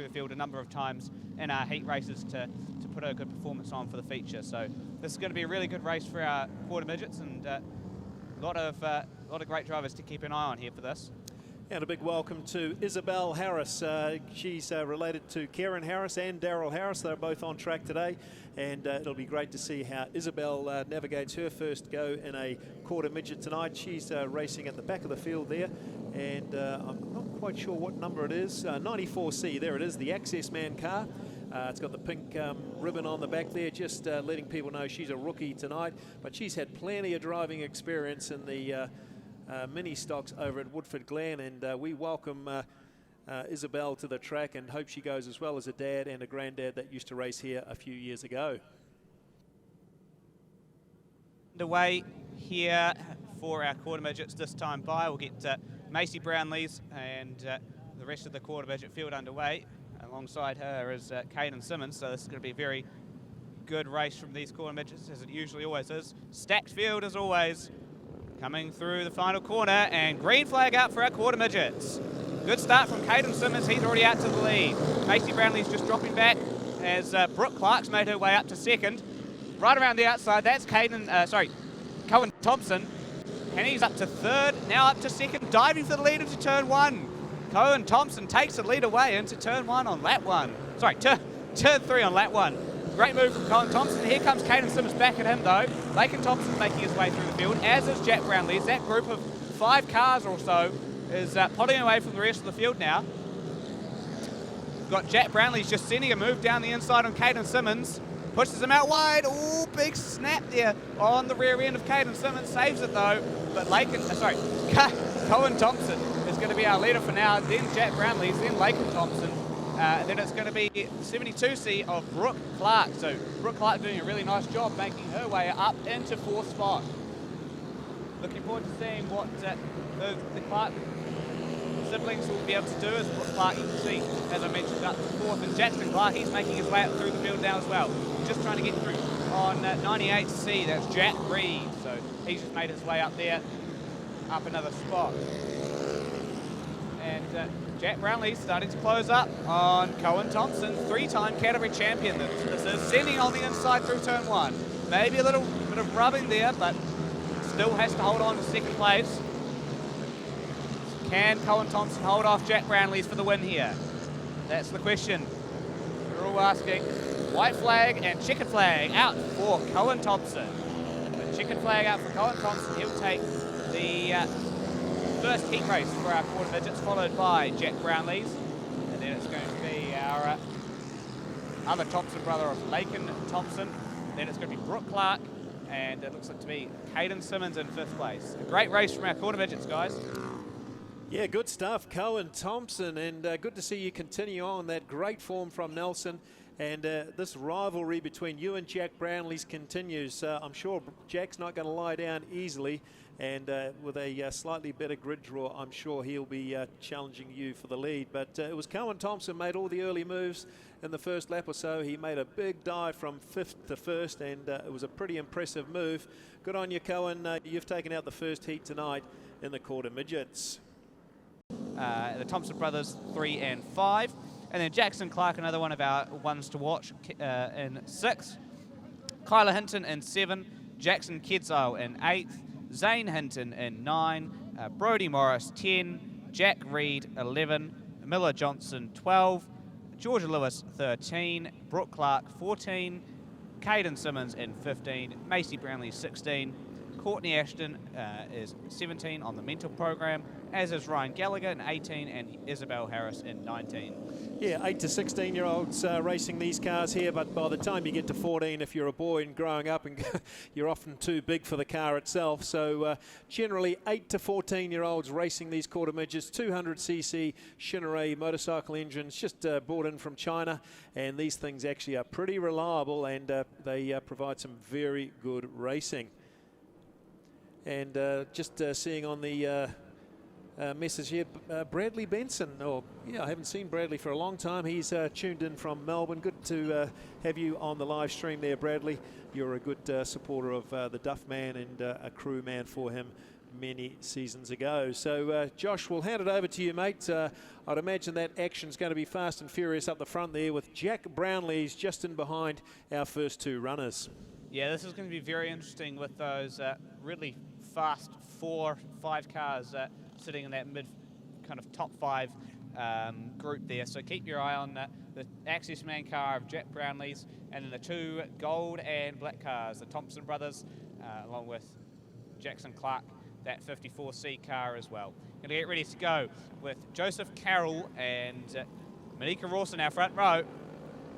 through the field a number of times in our heat races to put a good performance on for the feature. So this is going to be a really good race for our quarter midgets, and a lot of great drivers to keep an eye on here for this. And a big welcome to Isabel Harris. She's related to Karen Harris and Daryl Harris. They're both on track today, and it'll be great to see how Isabel navigates her first go in a quarter midget tonight. She's racing at the back of the field there, and I'm not quite sure what number it is. 94C, there it is, the Access Man car. It's got the pink ribbon on the back there, just letting people know she's a rookie tonight, but she's had plenty of driving experience in the mini stocks over at Woodford Glen, and we welcome Isabel to the track and hope she goes as well as a dad and a granddad that used to race here a few years ago. Underway here for our quarter midgets this time by. We'll get Macy Brownlees and the rest of the quarter midget field underway. Alongside her is Caden Simmons, so this is going to be a very good race from these quarter midgets, as it usually always is. Stacked field as always. Coming through the final corner, and green flag out for our quarter midgets. Good start from Caden Simmons, he's already out to the lead. Macy Brownlee's just dropping back as Brooke Clark's made her way up to second. Right around the outside, that's Cohen Thompson, and he's up to third, now up to second, diving for the lead into turn one. Cohen Thompson takes the lead away into turn one on lap one. Turn three on lap one. Great move from Cohen Thompson. Here comes Caden Simmons back at him though. Laken Thompson's making his way through the field, as is Jack Brownlees. That group of 5 cars or so is putting away from the rest of the field now. We've got Jack Brownlees just sending a move down the inside on Caden Simmons. Pushes him out wide. Oh, big snap there on the rear end of Caden Simmons. Saves it though. But Cohen Thompson is going to be our leader for now. Then Jack Brownlees, then Laken Thompson. Then it's going to be 72C of Brooke Clark. So Brooke Clark doing a really nice job making her way up into 4th spot. Looking forward to seeing what the Clark siblings will be able to do. As Brooke Clark, you can see, as I mentioned, up to 4th. And Jackson Clark, he's making his way up through the field now as well. Just trying to get through on 98C. That's Jack Reed. So he's just made his way up there, up another spot. And Jack Brownlee starting to close up on Cohen Thompson, 3-time Canterbury champion. This is sending on the inside through turn one. Maybe a little bit of rubbing there, but still has to hold on to second place. Can Cohen Thompson hold off Jack Brownlees for the win here? That's the question we're all asking. White flag and checkered flag out for Cohen Thompson. The checkered flag out for Cohen Thompson. He'll take the first heat race for our quarter midgets, followed by Jack Brownlees, and then it's going to be our other Thompson brother of Laken Thompson. Then it's going to be Brooke Clark, and it looks like to be Caden Simmons in 5th place. A great race from our quarter midgets, guys. Yeah, good stuff, Cohen Thompson, and good to see you continue on that great form from Nelson. And this rivalry between you and Jack Brownlees continues. I'm sure Jack's not going to lie down easily, and with a slightly better grid draw, I'm sure he'll be challenging you for the lead. But it was Cohen Thompson made all the early moves in the first lap or so. He made a big dive from 5th to 1st, and it was a pretty impressive move. Good on you, Cohen. You've taken out the first heat tonight in the quarter midgets. The Thompson brothers 3 and 5. And then Jackson Clark, another one of our ones to watch, in 6th. Kyler Hinton in 7. Jackson Kedsile in 8th. Zane Hinton in 9. Brody Morris 10. Jack Reed 11. Miller Johnson 12. Georgia Lewis 13. Brooke Clark 14. Caden Simmons in 15. Macy Brownlee 16. Courtney Ashton is 17 on the mental program, as is Ryan Gallagher in 18 and Isabel Harris in 19. Yeah, 8 to 16-year-olds racing these cars here, but by the time you get to 14, if you're a boy and growing up, and you're often too big for the car itself. So generally 8 to 14-year-olds racing these quarter midgets, 200cc Shinneray motorcycle engines just brought in from China, and these things actually are pretty reliable, and they provide some very good racing. And just seeing on the message here, Bradley Benson. I haven't seen Bradley for a long time. He's tuned in from Melbourne. Good to have you on the live stream there, Bradley. You're a good supporter of the Duff man and a crew man for him many seasons ago. So, Josh, we'll hand it over to you, mate. I'd imagine that action's going to be fast and furious up the front there with Jack Brownlee's just in behind our first two runners. Yeah, this is going to be very interesting with those really fast 4-5 cars sitting in that mid kind of top 5 group there. So keep your eye on the Access Man car of Jack Brownlee's, and then the 2 gold and black cars, the Thompson brothers, along with Jackson Clark, that 54C car as well. Going to get ready to go with Joseph Carroll and Monica Rawson, our front row.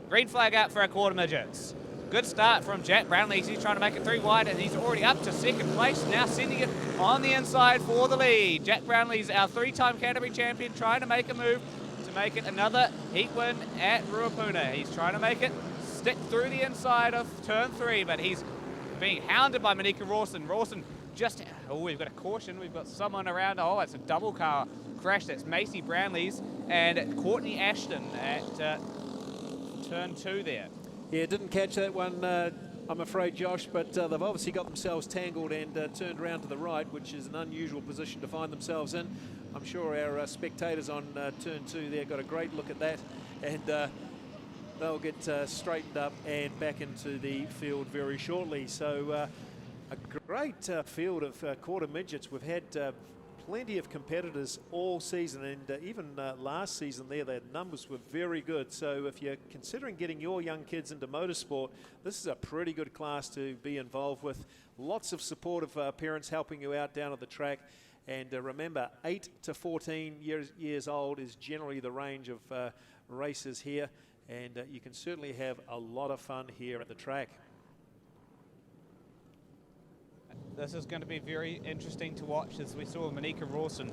Green flag out for our quarter midgets. Good start from Jack Brownlee. He's trying to make it 3 wide, and he's already up to second place. Now sending it on the inside for the lead. Jack Brownlee's our 3-time Canterbury champion, trying to make a move to make it another heat win at Ruapuna. He's trying to make it stick through the inside of turn 3, but he's being hounded by Monica Rawson. Rawson just, oh, we've got a caution. We've got someone around. Oh, it's a double car crash. That's Macy Brownlee's and Courtney Ashton at turn 2 there. Yeah, didn't catch that one, I'm afraid, Josh, but they've obviously got themselves tangled and turned around to the right, which is an unusual position to find themselves in. I'm sure our spectators on turn 2 there got a great look at that, and they'll get straightened up and back into the field very shortly. So a great field of quarter midgets. We've had plenty of competitors all season, and even last season there, their numbers were very good. So if you're considering getting your young kids into motorsport, this is a pretty good class to be involved with. Lots of supportive parents helping you out down at the track. And remember, 8 to 14 years old is generally the range of races here, and you can certainly have a lot of fun here at the track. This is going to be very interesting to watch, as we saw Monica Rawson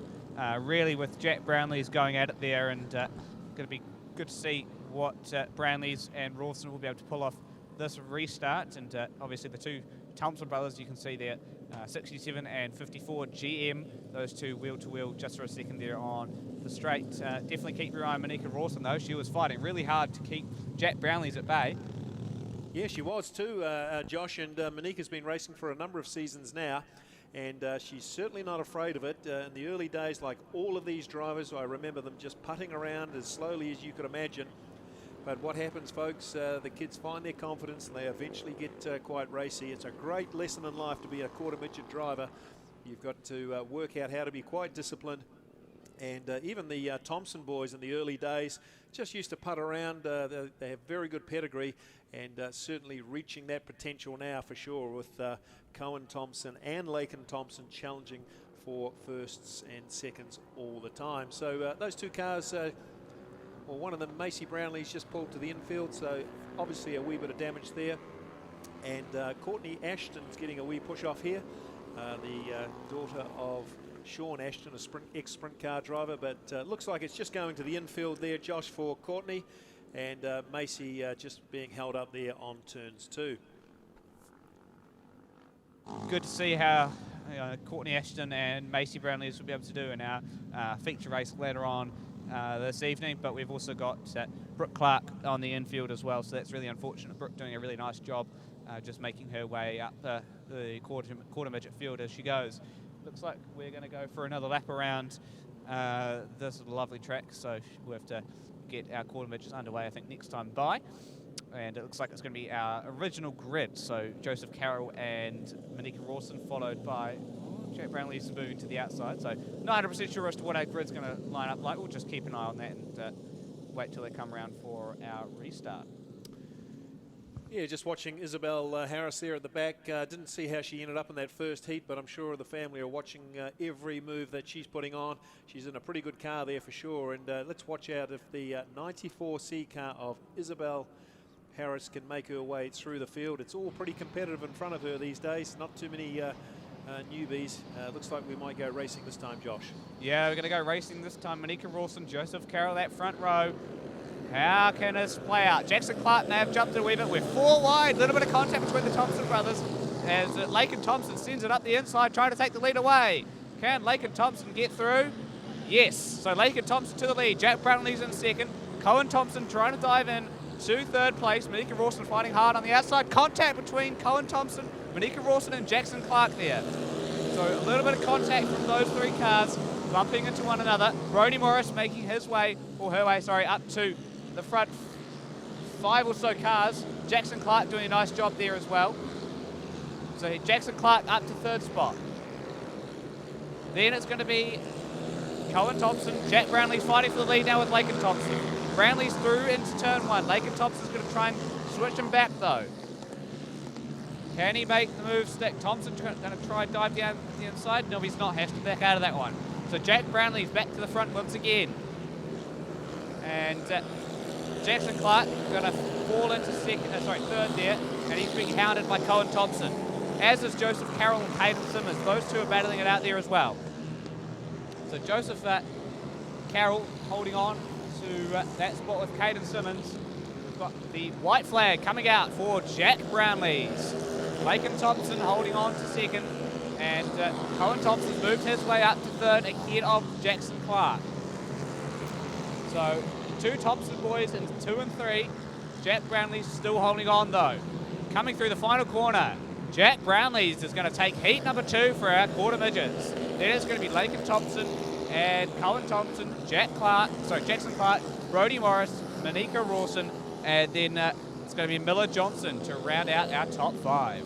really with Jack Brownlee's going at it there, and going to be good to see what Brownlee's and Rawson will be able to pull off this restart. And obviously the 2 Thompson brothers, you can see there, 67 and 54 GM, those 2 wheel-to-wheel just for a second there on the straight. Definitely keep your eye on Monica Rawson though. She was fighting really hard to keep Jack Brownlee's at bay. Yeah, she was too, Josh, and Monica's been racing for a number of seasons now, and she's certainly not afraid of it. In the early days, like all of these drivers, I remember them just putting around as slowly as you could imagine. But what happens, folks, the kids find their confidence and they eventually get quite racy. It's a great lesson in life to be a quarter midget driver. You've got to work out how to be quite disciplined. And even the Thompson boys in the early days just used to putt around. They have very good pedigree, and certainly reaching that potential now for sure, with Cohen Thompson and Lakin Thompson challenging for firsts and seconds all the time. So those 2 cars, well, one of them, Macy Brownlee's just pulled to the infield, so obviously a wee bit of damage there. And Courtney Ashton's getting a wee push off here, the daughter of Sean Ashton, a ex-sprint car driver, but looks like it's just going to the infield there, Josh, for Courtney, and Macy just being held up there on turns 2. Good to see how Courtney Ashton and Macy Brownlee will be able to do in our feature race later on this evening, but we've also got Brooke Clark on the infield as well, so that's really unfortunate. Brooke doing a really nice job just making her way up the quarter midget field as she goes. Looks like we're going to go for another lap around this lovely track, so we'll have to get our quarter midgets underway, I think, next time by. And it looks like it's going to be our original grid, so Joseph Carroll and Monica Rawson, followed by Jack Brownlee's spoon to the outside. So not 100% sure as to what our grid's going to line up like. We'll just keep an eye on that and wait till they come around for our restart. Yeah, just watching Isabel Harris there at the back. Didn't see how she ended up in that first heat, but I'm sure the family are watching every move that she's putting on. She's in a pretty good car there for sure. And let's watch out if the 94C car of Isabel Harris can make her way through the field. It's all pretty competitive in front of her these days. Not too many newbies. Looks like we might go racing this time, Josh. Yeah, we're going to go racing this time. Monica Rawson, Joseph Carroll, that front row. How can this play out? Jackson Clark may have jumped a wee bit. We're 4 wide. A little bit of contact between the Thompson brothers as Lakin Thompson sends it up the inside, trying to take the lead away. Can Lakin Thompson get through? Yes. So Lakin Thompson to the lead. Jack Brownlee's in second. Cohen Thompson trying to dive in to third place. Monica Rawson fighting hard on the outside. Contact between Cohen Thompson, Monica Rawson and Jackson Clark there. So a little bit of contact from those three cars, bumping into one another. Brody Morris making his way, or her way, sorry, up to the front 5 or so cars. Jackson Clark doing a nice job there as well. So Jackson Clark up to 3rd spot. Then it's going to be Cohen Thompson. Jack Brownlee's fighting for the lead now with Lakin Thompson. Brownlee's through into turn 1. Lakin Thompson's going to try and switch him back though. Can he make the move stick? Thompson's going to try and dive down the inside. No, he's not. Has to back out of that one. So Jack Brownlee's back to the front once again. And Jackson Clark going to fall into 3rd there. And he's being hounded by Cohen Thompson. As is Joseph Carroll and Hayden Simmons. Those two are battling it out there as well. So Joseph Carroll holding on to that spot with Caden Simmons. We've got the white flag coming out for Jack Brownlee's. Lakin Thompson holding on to 2nd. And Cohen Thompson's moved his way up to 3rd ahead of Jackson Clark. So 2 Thompson boys into 2 and 3. Jack Brownlee's still holding on though. Coming through the final corner. Jack Brownlee's is going to take heat number 2 for our quarter midgets. Then it's going to be Lakin Thompson and Cohen Thompson, Jackson Clark, Brody Morris, Monika Rawson, and then it's going to be Miller Johnson to round out our top 5.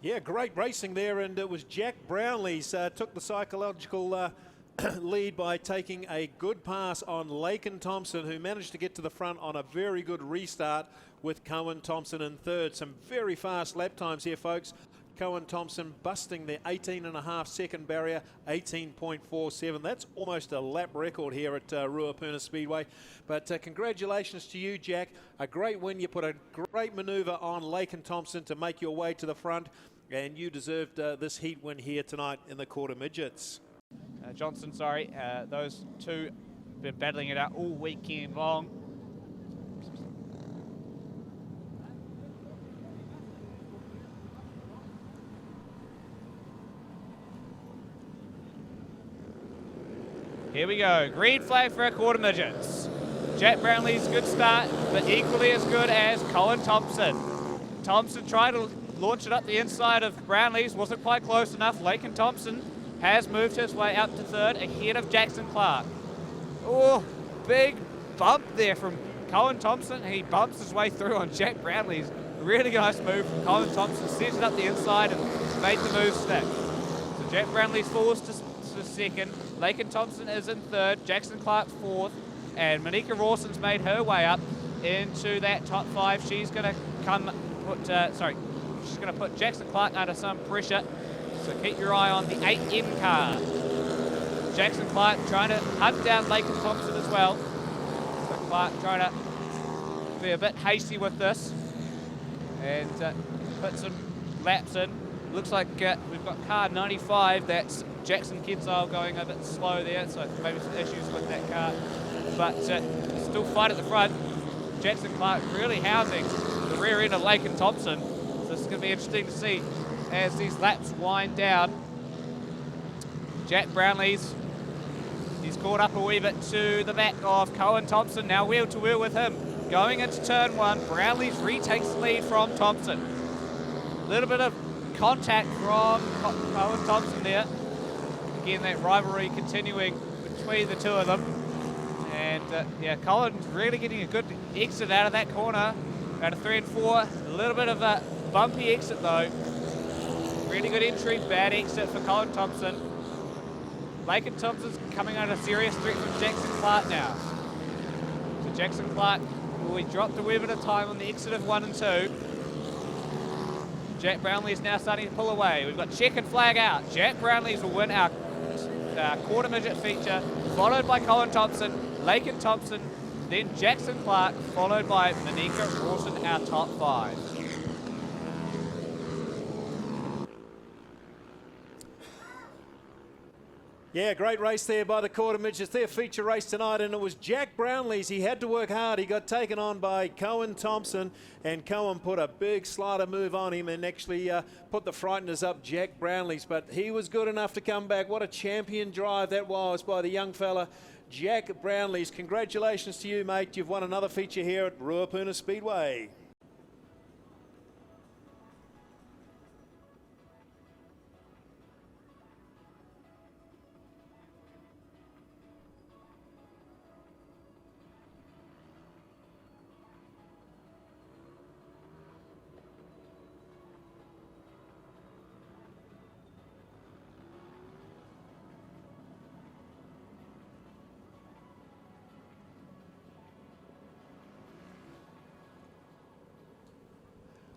Yeah, great racing there, and it was Jack Brownlee's took the psychological lead by taking a good pass on Lakin Thompson, who managed to get to the front on a very good restart with Cohen Thompson in 3rd. Some very fast lap times here, folks. Cohen Thompson busting the 18.5 second barrier, 18.47. That's almost a lap record here at Ruapuna Speedway. But congratulations to you, Jack. A great win. You put a great manoeuvre on Lakin Thompson to make your way to the front, and you deserved this heat win here tonight in the quarter midgets. Johnson, sorry, those two have been battling it out all weekend long. Here we go, green flag for our quarter midgets. Jack Brownlee's good start, but equally as good as Cohen Thompson. Thompson tried to launch it up the inside of Brownlee's, wasn't quite close enough. Lakin Thompson has moved his way up to 3rd ahead of Jackson Clark. Oh, big bump there from Cohen Thompson. He bumps his way through on Jack Brownlee's. Really nice move from Cohen Thompson, sets it up the inside and made the move stick. So Jack Brownlee's falls to 2nd. Lakin Thompson is in 3rd, Jackson Clark 4th, and Monika Rawson's made her way up into that top 5. She's going to she's going to put Jackson Clark under some pressure. So keep your eye on the 8M car. Jackson Clark trying to hunt down Lakin Thompson as well. So Clark trying to be a bit hasty with this and put some laps in. Looks like we've got car 95, that's Jackson Kinsale going a bit slow there, so maybe some issues with that car. But still fight at the front. Jackson Clark really housing the rear end of Lakin Thompson. So this is going to be interesting to see as these laps wind down. Jack Brownlee's, he's caught up a wee bit to the back of Cohen Thompson, now wheel to wheel with him. Going into turn 1, Brownlee's retakes the lead from Thompson. A little bit of contact from Cohen Thompson there. Again, that rivalry continuing between the two of them. And yeah, Cohen's really getting a good exit out of that corner. Out of 3 and 4, a little bit of a bumpy exit though. Really good entry, bad exit for Cohen Thompson. Lakin Thompson's coming under serious threat from Jackson Clark now. So Jackson Clark, he dropped a wee bit of time on the exit of 1 and 2. Jack Brownlee is now starting to pull away. We've got check and flag out. Jack Brownlee's will win our quarter midget feature, followed by Cohen Thompson, Lakin Thompson, then Jackson Clark, followed by Monika Rawson, our top 5. Yeah, great race there by the quarter midgets. Their feature race tonight, and it was Jack Brownlee's. He had to work hard. He got taken on by Cohen Thompson, and Cohen put a big slider move on him and actually put the frighteners up Jack Brownlee's. But he was good enough to come back. What a champion drive that was by the young fella, Jack Brownlee's. Congratulations to you, mate. You've won another feature here at Ruapuna Speedway.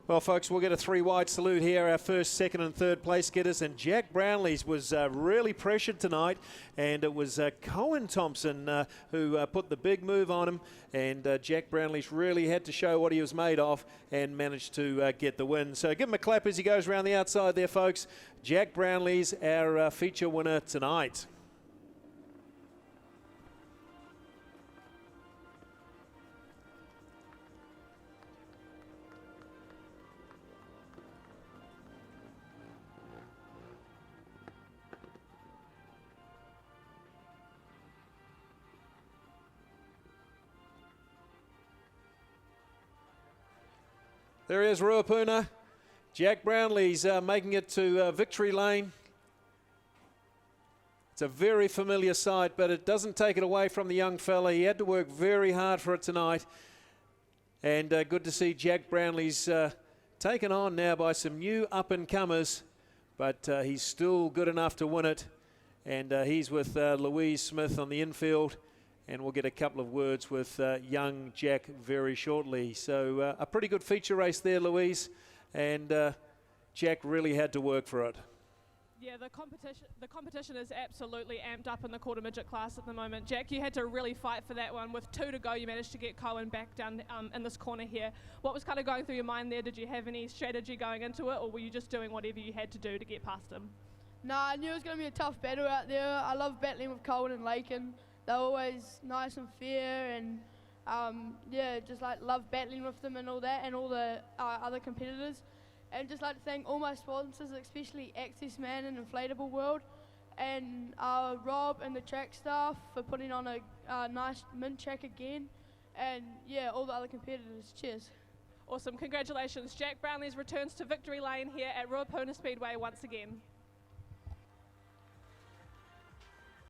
Well, folks, we'll get a 3-wide salute here, our first, second and third place getters. And Jack Brownlee's was really pressured tonight. And it was Cohen Thompson who put the big move on him. And Jack Brownlee's really had to show what he was made of and managed to get the win. So give him a clap as he goes around the outside there, folks. Jack Brownlee's our feature winner tonight. There is Ruapuna. Jack Brownlee's making it to victory lane. It's a very familiar sight, but it doesn't take it away from the young fella. He had to work very hard for it tonight. And good to see Jack Brownlee's taken on now by some new up-and-comers, but he's still good enough to win it. And he's with Louise Smith on the infield. And we'll get a couple of words with young Jack very shortly. So a pretty good feature race there, Louise. And Jack really had to work for it. Yeah, the competition is absolutely amped up in the quarter midget class at the moment. Jack, you had to really fight for that one. With 2 to go, you managed to get Cohen back down in this corner here. What was kind of going through your mind there? Did you have any strategy going into it, or were you just doing whatever you had to do to get past him? No, I knew it was going to be a tough battle out there. I love battling with Cohen and Lakin. They're always nice and fair, and yeah, just like love battling with them and all that, and all the other competitors. And just like to thank all my sponsors, especially Access Man and Inflatable World, and Rob and the track staff for putting on a nice mint track again, and yeah, all the other competitors. Cheers. Awesome, congratulations. Jack Brownlee's returns to victory lane here at Ruapuna Speedway once again.